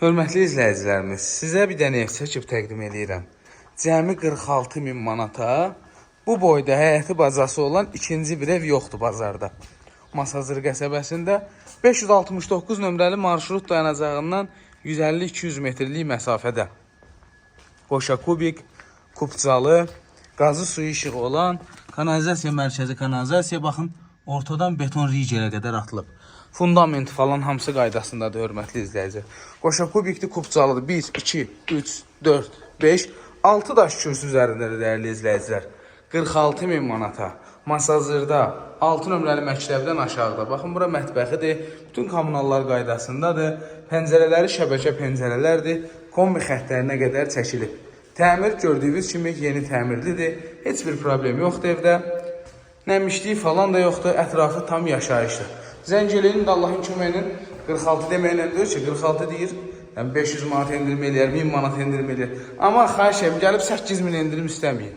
Hörmətli izləyicilərimiz, sizə bir dənə ev çəkib təqdim edirəm. Cəmi 46.000 manata bu boyda həyəti bacası olan ikinci bir ev yoxdur bazarda. Masazır qəsəbəsində 569 nömrəli marşrut dayanacağından 150-200 metrlik məsafədə. Qoşa kubik, kupcalı, qazı suyu işığı olan kanalizasiya mərkəzi kanalizasiya baxın ortadan beton rigelə qədər atılıb. Fundament falan hamısı qaydasındadır, hörmətli izləyici. Qoşa kubikli kupcalıdır. 1, 2, 3, 4, 5, 6 daş kürsü üzərindədir, dəyərli izləyicilər. 46.000 manata. Masazırda 6 nömrəli məktəbdən aşağıda. Baxın, bura mətbəxidir. Bütün kommunallar qaydasındadır. Pəncərələri şəbəkə pəncərələrdir. Kombi xəttlərinə qədər çəkilib. Təmir gördüyünüz kimi yeni təmirlidir. Heç bir problem yoxdur evdə. Nəmişliyi falan da yoxdur. Ətrafı tam yaşayışdır. Zəncilinin də Allahın köməyinin 46 deməklə deyir ki, 46 deyir, yəni 500 manat endirim eləyər, 1000 manat endirim eləyər. Amma xahiş edim, gəlib 8000 endirim istəməyin.